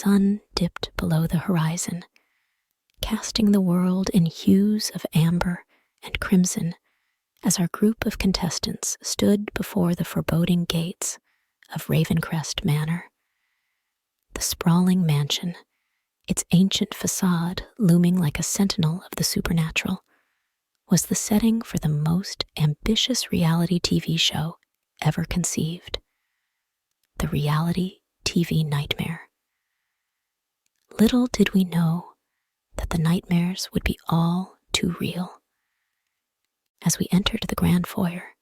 sun dipped below the horizon, casting the world in hues of amber and crimson as our group of contestants stood before the foreboding gates of Ravencrest Manor. The sprawling mansion, its ancient facade looming like a sentinel of the supernatural, was the setting for the most ambitious reality TV show ever conceived. The reality TV nightmare. Little did we know that the nightmares would be all too real. As we entered the grand foyer,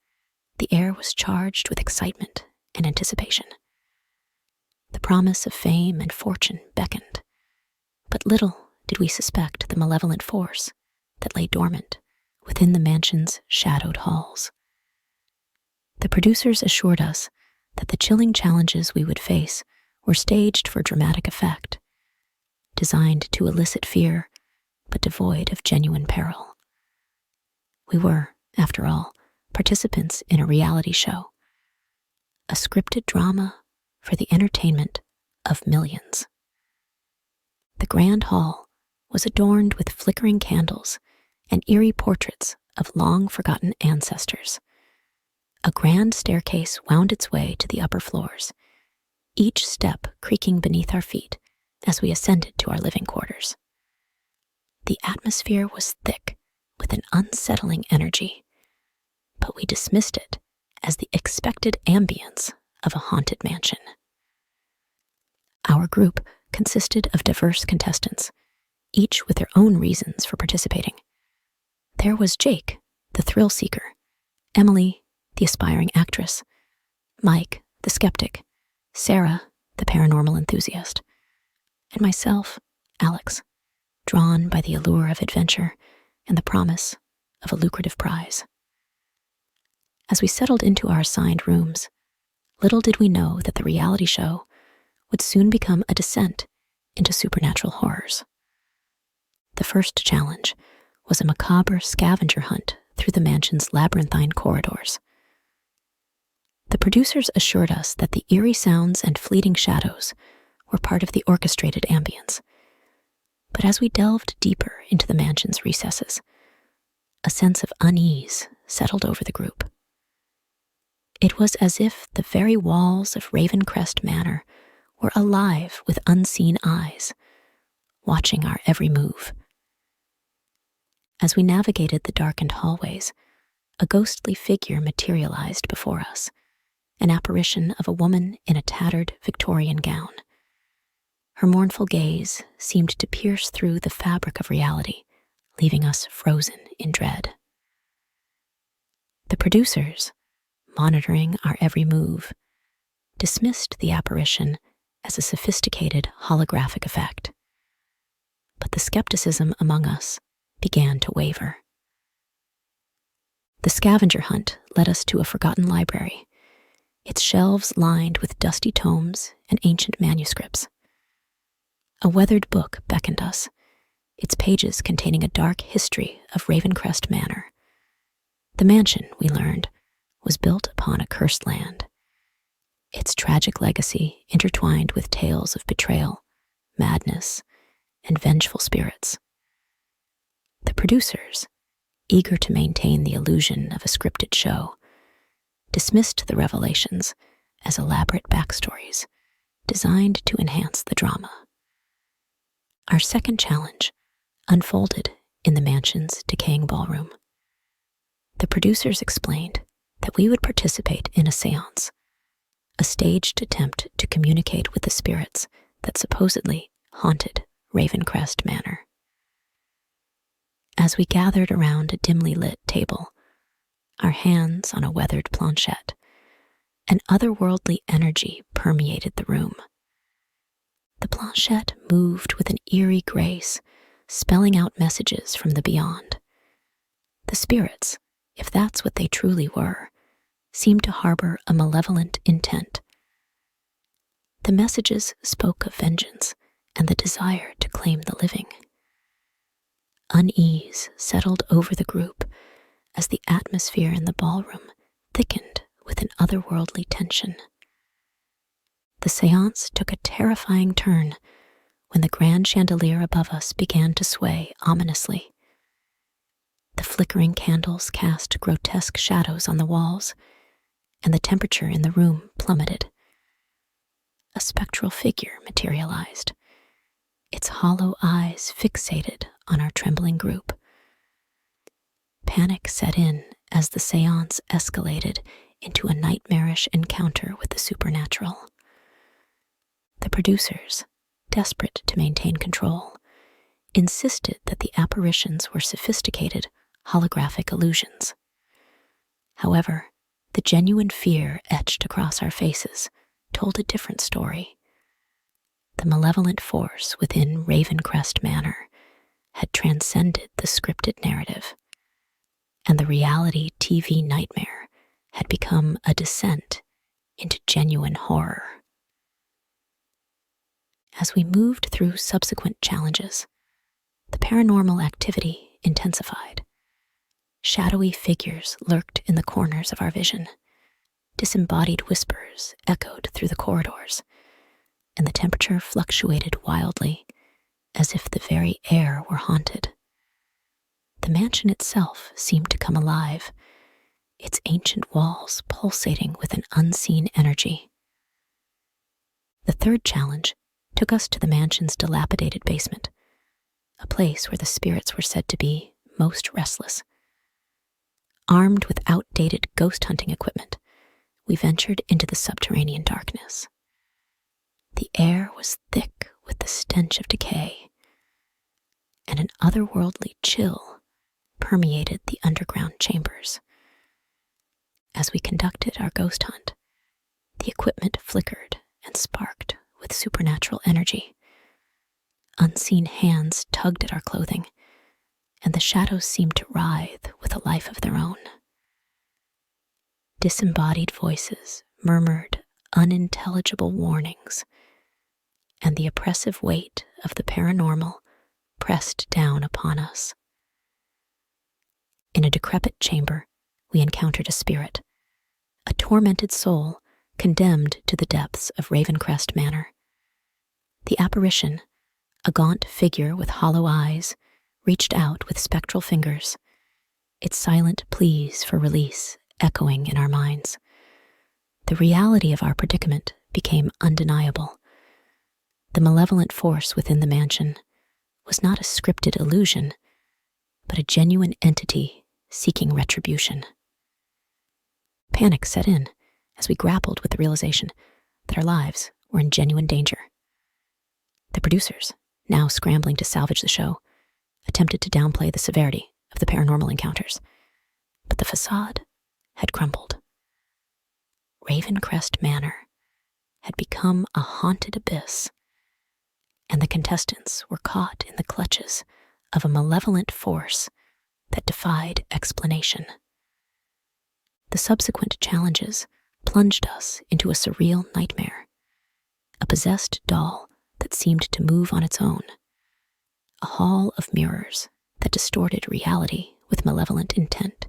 the air was charged with excitement and anticipation. The promise of fame and fortune beckoned, but little did we suspect the malevolent force that lay dormant within the mansion's shadowed halls. The producers assured us that the chilling challenges we would face were staged for dramatic effect, designed to elicit fear, but devoid of genuine peril. We were, after all, participants in a reality show, a scripted drama for the entertainment of millions. The grand hall was adorned with flickering candles and eerie portraits of long-forgotten ancestors. A grand staircase wound its way to the upper floors, each step creaking beneath our feet as we ascended to our living quarters. The atmosphere was thick with an unsettling energy, but we dismissed it as the expected ambience of a haunted mansion. Our group consisted of diverse contestants, each with their own reasons for participating. There was Jake, the thrill seeker, Emily, the aspiring actress, Mike, the skeptic, Sarah, the paranormal enthusiast, and myself, Alex, drawn by the allure of adventure and the promise of a lucrative prize. As we settled into our assigned rooms, little did we know that the reality show would soon become a descent into supernatural horrors. The first challenge was a macabre scavenger hunt through the mansion's labyrinthine corridors. The producers assured us that the eerie sounds and fleeting shadows were part of the orchestrated ambience. But as we delved deeper into the mansion's recesses, a sense of unease settled over the group. It was as if the very walls of Ravencrest Manor were alive with unseen eyes, watching our every move. As we navigated the darkened hallways, a ghostly figure materialized before us, an apparition of a woman in a tattered Victorian gown. Her mournful gaze seemed to pierce through the fabric of reality, leaving us frozen in dread. The producers, monitoring our every move, dismissed the apparition as a sophisticated holographic effect. But the skepticism among us began to waver. The scavenger hunt led us to a forgotten library, its shelves lined with dusty tomes and ancient manuscripts. A weathered book beckoned us, its pages containing a dark history of Ravencrest Manor. The mansion, we learned, was built upon a cursed land, its tragic legacy intertwined with tales of betrayal, madness, and vengeful spirits. The producers, eager to maintain the illusion of a scripted show, dismissed the revelations as elaborate backstories designed to enhance the drama. Our second challenge unfolded in the mansion's decaying ballroom. The producers explained that we would participate in a seance, a staged attempt to communicate with the spirits that supposedly haunted Ravencrest Manor. As we gathered around a dimly lit table, our hands on a weathered planchette, an otherworldly energy permeated the room. The planchette moved with an eerie grace, spelling out messages from the beyond. The spirits, if that's what they truly were, seemed to harbor a malevolent intent. The messages spoke of vengeance and the desire to claim the living. Unease settled over the group as the atmosphere in the ballroom thickened with an otherworldly tension. The seance took a terrifying turn when the grand chandelier above us began to sway ominously. The flickering candles cast grotesque shadows on the walls, and the temperature in the room plummeted. A spectral figure materialized, its hollow eyes fixated on our trembling group. Panic set in as the seance escalated into a nightmarish encounter with the supernatural. The producers, desperate to maintain control, insisted that the apparitions were sophisticated, holographic illusions. However, the genuine fear etched across our faces told a different story. The malevolent force within Ravencrest Manor had transcended the scripted narrative, and the reality TV nightmare had become a descent into genuine horror. As we moved through subsequent challenges, the paranormal activity intensified. Shadowy figures lurked in the corners of our vision. Disembodied whispers echoed through the corridors, and the temperature fluctuated wildly, as if the very air were haunted. The mansion itself seemed to come alive, its ancient walls pulsating with an unseen energy. The third challenge took us to the mansion's dilapidated basement, a place where the spirits were said to be most restless. Armed with outdated ghost hunting equipment, we ventured into the subterranean darkness. The air was thick with the stench of decay, and an otherworldly chill permeated the underground chambers. As we conducted our ghost hunt, the equipment flickered and sparked with supernatural energy. Unseen hands tugged at our clothing, and the shadows seemed to writhe with a life of their own. Disembodied voices murmured unintelligible warnings, and the oppressive weight of the paranormal pressed down upon us. In a decrepit chamber, we encountered a spirit, a tormented soul condemned to the depths of Ravencrest Manor. The apparition, a gaunt figure with hollow eyes, reached out with spectral fingers, its silent pleas for release echoing in our minds. The reality of our predicament became undeniable. The malevolent force within the mansion was not a scripted illusion, but a genuine entity seeking retribution. Panic set in as we grappled with the realization that our lives were in genuine danger. The producers, now scrambling to salvage the show, attempted to downplay the severity of the paranormal encounters, but the facade had crumbled. Ravencrest Manor had become a haunted abyss, and the contestants were caught in the clutches of a malevolent force that defied explanation. The subsequent challenges plunged us into a surreal nightmare, a possessed doll that seemed to move on its own, a hall of mirrors that distorted reality with malevolent intent,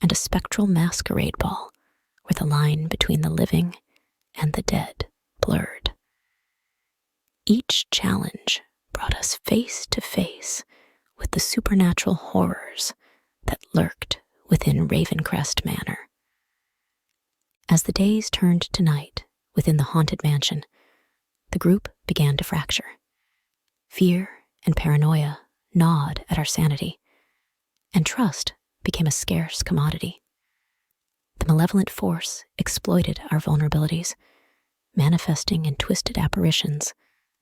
and a spectral masquerade ball where the line between the living and the dead blurred. Each challenge brought us face to face with the supernatural horrors that lurked within Ravencrest Manor. As the days turned to night within the haunted mansion, the group began to fracture. Fear and paranoia gnawed at our sanity, and trust became a scarce commodity. The malevolent force exploited our vulnerabilities, manifesting in twisted apparitions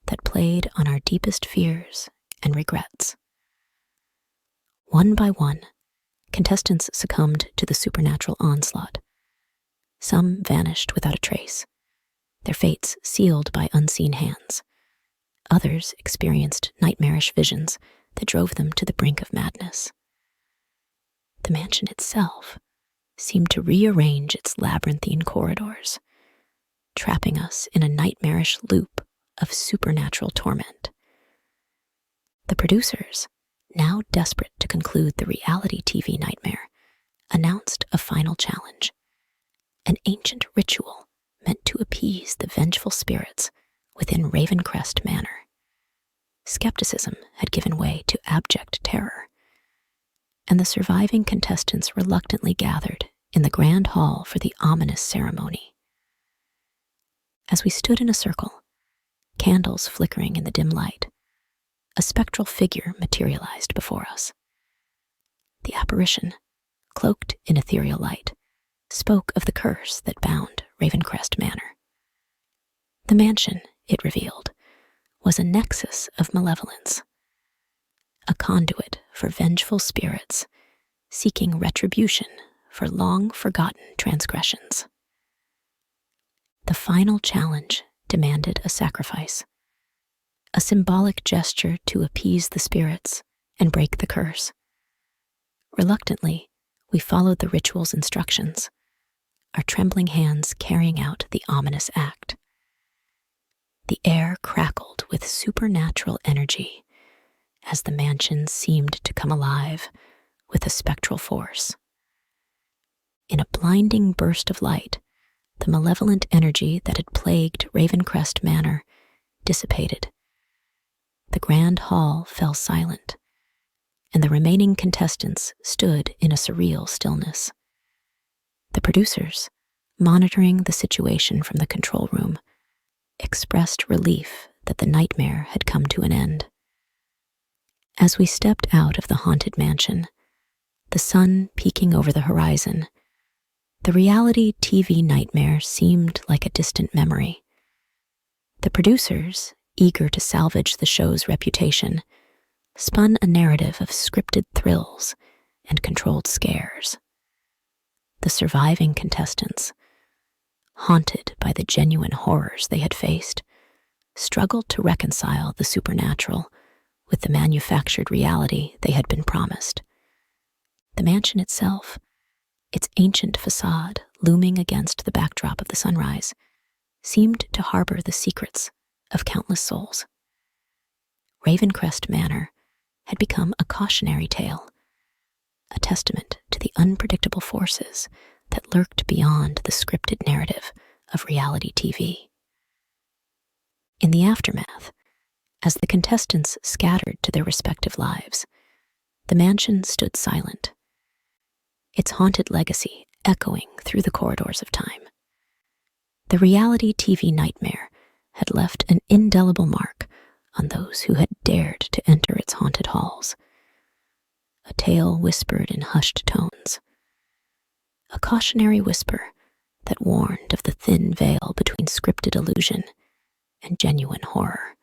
that played on our deepest fears and regrets. One by one, contestants succumbed to the supernatural onslaught. Some vanished without a trace, their fates sealed by unseen hands. Others experienced nightmarish visions that drove them to the brink of madness. The mansion itself seemed to rearrange its labyrinthine corridors, trapping us in a nightmarish loop of supernatural torment. The producers, now desperate to conclude the reality TV nightmare, announced a final challenge, an ancient ritual meant to appease the vengeful spirits within Ravencrest Manor. Skepticism had given way to abject terror, and the surviving contestants reluctantly gathered in the grand hall for the ominous ceremony. As we stood in a circle, candles flickering in the dim light, a spectral figure materialized before us. The apparition, cloaked in ethereal light, spoke of the curse that bound Ravencrest Manor. The mansion, it revealed, was a nexus of malevolence, a conduit for vengeful spirits seeking retribution for long-forgotten transgressions. The final challenge demanded a sacrifice, a symbolic gesture to appease the spirits and break the curse. Reluctantly, we followed the ritual's instructions, our trembling hands carrying out the ominous act. The air crackled with supernatural energy as the mansion seemed to come alive with a spectral force. In a blinding burst of light, the malevolent energy that had plagued Ravencrest Manor dissipated. The grand hall fell silent, and the remaining contestants stood in a surreal stillness. The producers, monitoring the situation from the control room, expressed relief that the nightmare had come to an end. As we stepped out of the haunted mansion, the sun peeking over the horizon, the reality TV nightmare seemed like a distant memory. The producers, eager to salvage the show's reputation, spun a narrative of scripted thrills and controlled scares. The surviving contestants, haunted by the genuine horrors they had faced, struggled to reconcile the supernatural with the manufactured reality they had been promised. The mansion itself, its ancient facade looming against the backdrop of the sunrise, seemed to harbor the secrets of countless souls. Ravencrest Manor had become a cautionary tale, a testament to the unpredictable forces that lurked beyond the scripted narrative of reality TV. In the aftermath, as the contestants scattered to their respective lives, the mansion stood silent, its haunted legacy echoing through the corridors of time. The reality TV nightmare had left an indelible mark on those who had dared to enter its haunted halls. A tale whispered in hushed tones, a cautionary whisper that warned of the thin veil between scripted illusion and genuine horror.